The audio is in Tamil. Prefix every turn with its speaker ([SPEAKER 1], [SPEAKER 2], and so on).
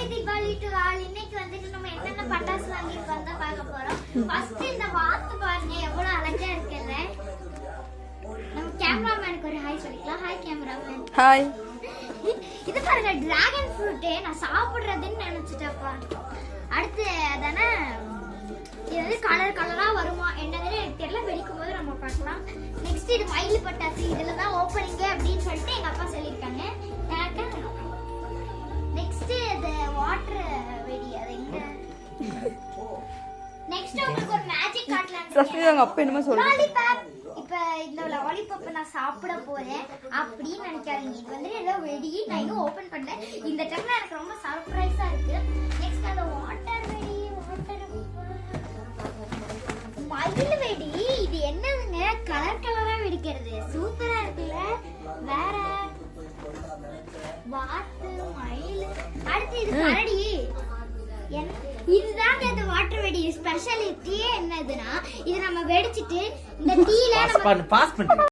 [SPEAKER 1] Happy Deepavali to all. இன்னைக்கு வந்துட்டு நம்ம என்னென்ன பட்டாசு வாங்கிருக்கோம் தான் பார்க்க போறோம். ஃபர்ஸ்ட் இந்த வாத்து பாருங்க எவ்வளவு அழகா இருக்குல்ல. நம்ம கேமராமேனுக்கு ஒரு ஹாய் சொல்லிக்கலாம். Hi cameraman.
[SPEAKER 2] ஹாய்.
[SPEAKER 1] இது பாருங்க டிராகன் ஃப்ரூட். நான் சாப்பிடுறதுன்னு நினைச்சிட்டப்பா. அடுத்து அதானே இது வந்து கலர் கலரா வருமா என்னதுன்னு எனக்கு தெரியல. வெடிக்கும் போது நம்ம பார்க்கலாம். நெக்ஸ்ட் இது மயில் பட்டாசு. இதுல தான் ஓப்பனிங் அப்படின்னு சொல்லிட்டு எங்க அப்பா சொல்லியிருக்காங்க. நெக்ஸ்ட் இது வாட்டர் வெடி. அது எங்க நெக்ஸ்ட் உங்களுக்கு ஒரு மேஜிக் காட்டலாம்.
[SPEAKER 2] சஸ்மிதாங்க அப்பா என்னமோ சொல்றாங்க.
[SPEAKER 1] லாலிபாப். இப்ப இந்த லாலிபாப் நான் சாப்பிட போறேன் அப்படின்னு நினைக்காதீங்க. இது வந்து ஏதோ வெடி. நான் இன்னும் ஓபன் பண்ணல. இந்த டைம்ல எனக்கு ரொம்ப சர்ப்ரைஸா இருக்கு. நெக்ஸ்ட் அந்த வாட்டர் வெடி. மயில் வெடி. இது என்னதுங்க கலர் கலரா வெடிக்கிறது. சூப்பரா இருக்குல்ல. வேற வாத்து மயில். அடுத்து இது கரடி. இதுதான் இந்த வாட்டர் வெடி ஸ்பெஷாலிட்டியே என்னதுன்னா இது நம்ம வெடிச்சிட்டு இந்த டீல நம்ம
[SPEAKER 3] பாஸ் பண்ணு